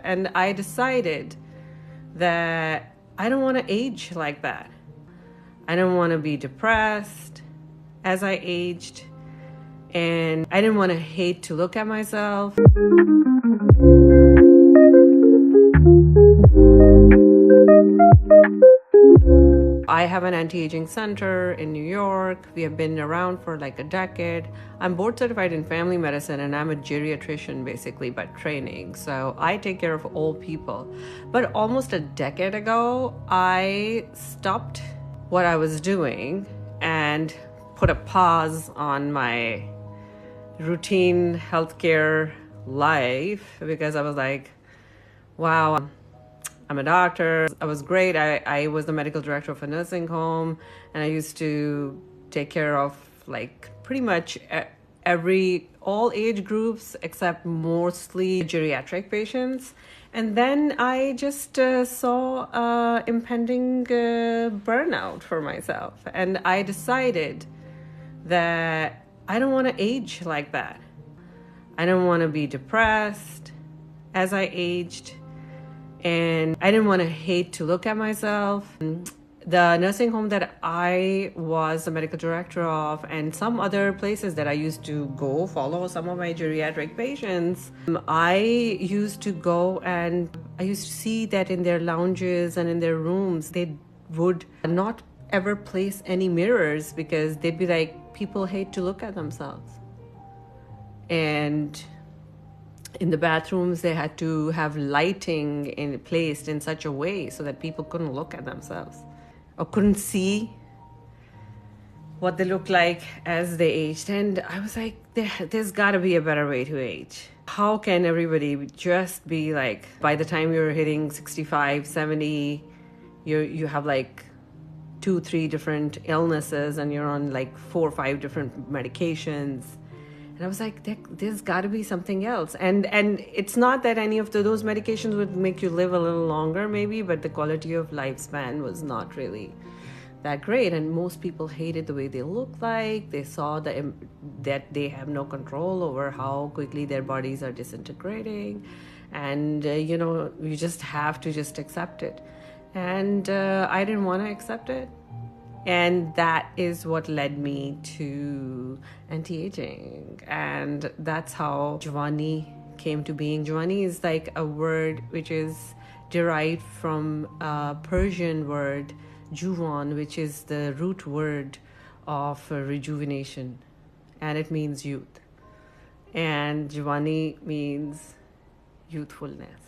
And I decided that I don't want to age like that. I don't want to be depressed as I aged, and I didn't want to hate to look at myself. I have an anti-aging center in New York. We have been around for like a decade. I'm board certified in family medicine, and I'm a geriatrician basically by training. So I take care of old people. But almost a decade ago, I stopped what I was doing and put a pause on my routine healthcare life because I was like, wow, I'm a doctor. I was great. I was the medical director of a nursing home, and I used to take care of like pretty much all age groups except mostly geriatric patients. And then I just saw impending burnout for myself, and I decided that I don't want to age like that. I don't want to be depressed as I aged, and I didn't want to hate to look at myself. The nursing home that I was the medical director of, and some other places that I used to go follow some of my geriatric patients, I used to go and I used to see that in their lounges and in their rooms, they would not ever place any mirrors because they'd be like, people hate to look at themselves. And in the bathrooms, they had to have lighting placed in such a way so that people couldn't look at themselves or couldn't see what they looked like as they aged. And I was like, there's got to be a better way to age. How can everybody just be like, by the time you're hitting 65, 70, you have like 2-3 different illnesses and you're on like 4 or 5 different medications. And I was like, there's got to be something else. And it's not that any of those medications would make you live a little longer, maybe, but the quality of lifespan was not really that great. And most people hated the way they looked like. They saw that they have no control over how quickly their bodies are disintegrating. And, you just have to just accept it. And I didn't want to accept it. And that is what led me to anti-aging. And that's how Juvanni came to being. Juvanni is like a word which is derived from a Persian word, Juvan, which is the root word of rejuvenation. And it means youth. And Juvanni means youthfulness.